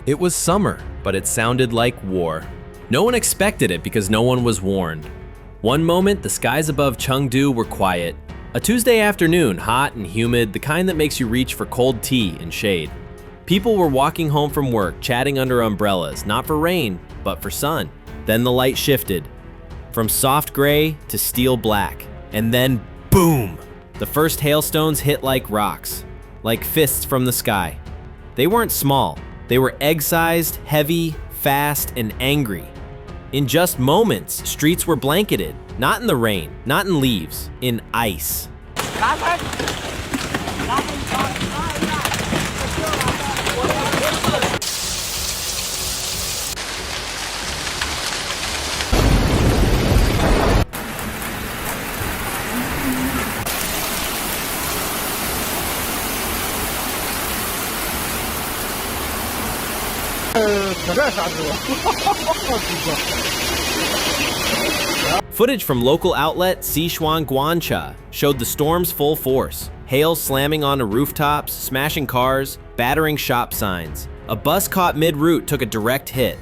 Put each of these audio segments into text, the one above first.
It was summer, but it sounded like war. No one expected it because no one was warned. One moment, the skies above Chengdu were quiet. A Tuesday afternoon, hot and humid, the kind that makes you reach for cold tea and shade. People were walking home from work, chatting under umbrellas, not for rain, but for sun. Then the light shifted, from soft gray to steel black. And then, boom! The first hailstones hit like rocks, like fists from the sky. They weren't small. They were egg-sized, heavy, fast, and angry. In just moments, streets were blanketed, not in the rain, not in leaves, in ice. Footage from local outlet Sichuan showed the storm's full force. Hail slamming onto rooftops, smashing cars, battering shop signs. A bus caught mid-route took a direct hit.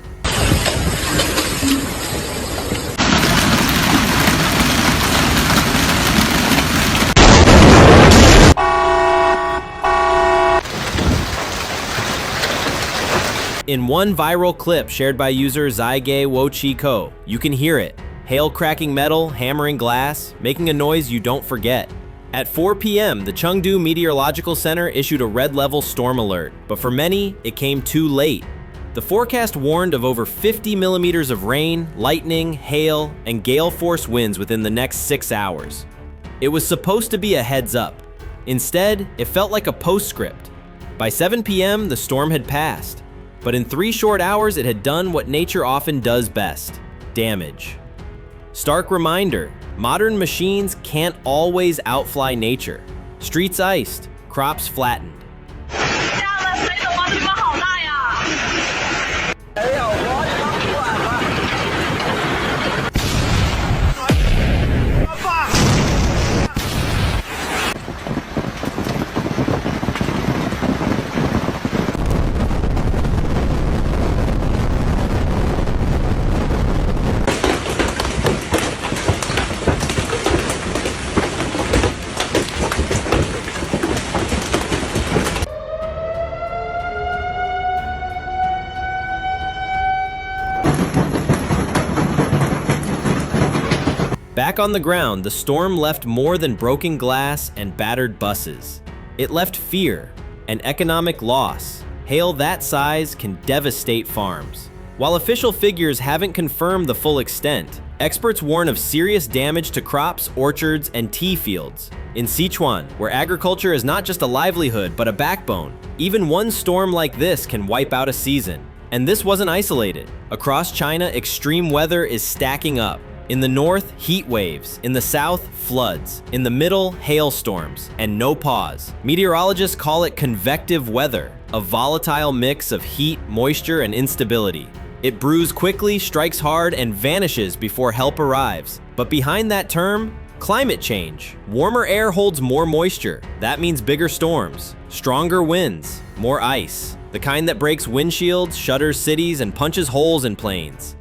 In one viral clip shared by user Zyge Wochiko, you can hear it. Hail cracking metal, hammering glass, making a noise you don't forget. At 4 p.m., the Chengdu Meteorological Center issued a red-level storm alert, but for many, it came too late. The forecast warned of over 50 millimeters of rain, lightning, hail, and gale-force winds within the next 6 hours. It was supposed to be a heads-up. Instead, it felt like a postscript. By 7 p.m., the storm had passed. But in 3 short hours, it had done what nature often does best: damage. Stark reminder, modern machines can't always outfly nature. Streets iced, crops flattened. Back on the ground, the storm left more than broken glass and battered buses. It left fear and economic loss. Hail that size can devastate farms. While official figures haven't confirmed the full extent, experts warn of serious damage to crops, orchards, and tea fields. In Sichuan, where agriculture is not just a livelihood but a backbone, even one storm like this can wipe out a season. And this wasn't isolated. Across China, extreme weather is stacking up. In the north, heat waves. In the south, floods. In the middle, hailstorms. And no pause. Meteorologists call it convective weather, a volatile mix of heat, moisture, and instability. It brews quickly, strikes hard, and vanishes before help arrives. But behind that term, climate change. Warmer air holds more moisture. That means bigger storms, stronger winds, more ice. The kind that breaks windshields, shutters cities, and punches holes in planes.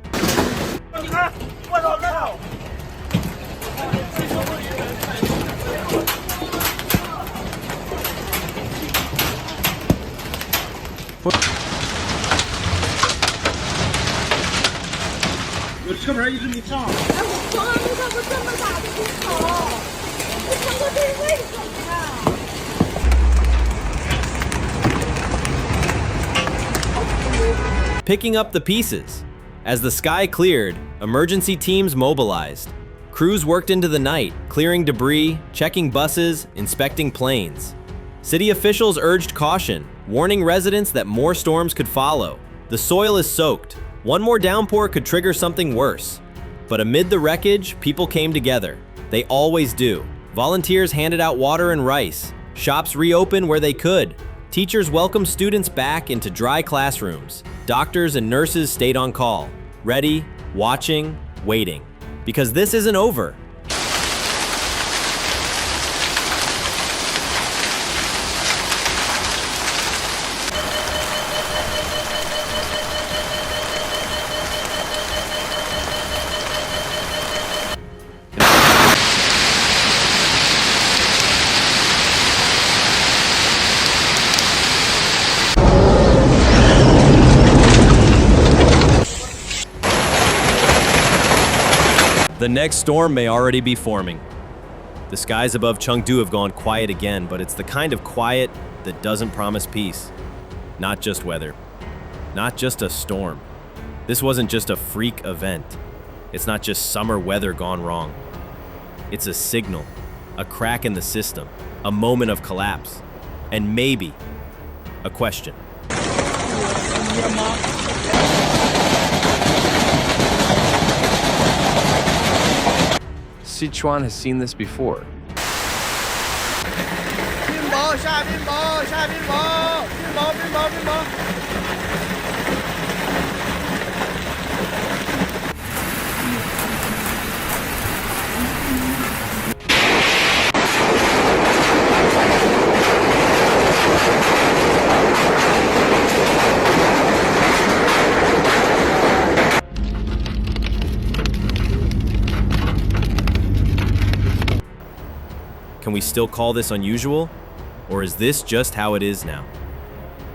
Picking up the pieces. As the sky cleared, emergency teams mobilized. Crews worked into the night, clearing debris, checking buses, inspecting planes. City officials urged caution, warning residents that more storms could follow. The soil is soaked. One more downpour could trigger something worse. But amid the wreckage, people came together. They always do. Volunteers handed out water and rice. Shops reopened where they could. Teachers welcomed students back into dry classrooms. Doctors and nurses stayed on call, ready, watching, waiting. Because this isn't over. The next storm may already be forming. The skies above Chengdu have gone quiet again, but it's the kind of quiet that doesn't promise peace. Not just weather. Not just a storm. This wasn't just a freak event. It's not just summer weather gone wrong. It's a signal, a crack in the system, a moment of collapse, and maybe a question. Sichuan has seen this before. Can we still call this unusual? Or is this just how it is now?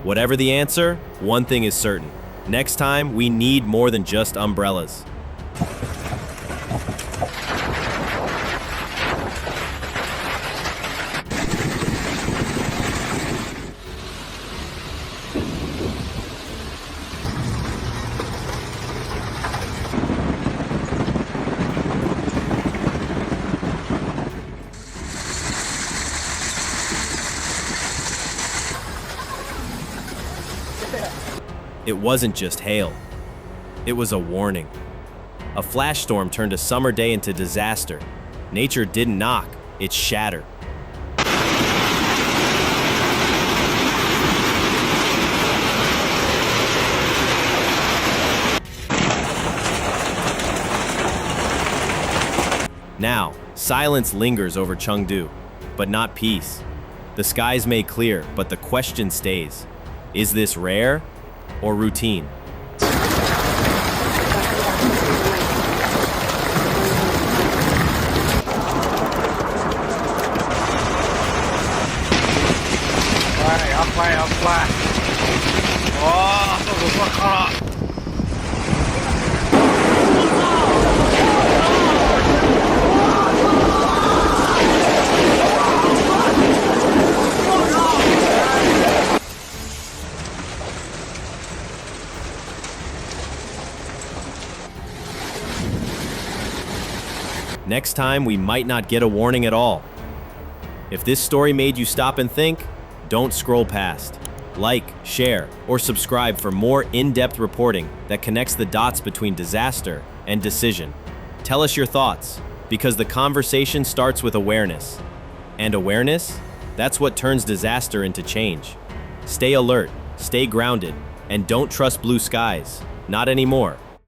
Whatever the answer, one thing is certain. Next time, we need more than just umbrellas. It wasn't just hail. It was a warning. A flash storm turned a summer day into disaster. Nature didn't knock, it shattered. Now, silence lingers over Chengdu, but not peace. The skies may clear, but the question stays. Is this rare or routine? Next time, we might not get a warning at all. If this story made you stop and think, don't scroll past. Like, share, or subscribe for more in-depth reporting that connects the dots between disaster and decision. Tell us your thoughts, because the conversation starts with awareness. And awareness? That's what turns disaster into change. Stay alert, stay grounded, and don't trust blue skies. Not anymore.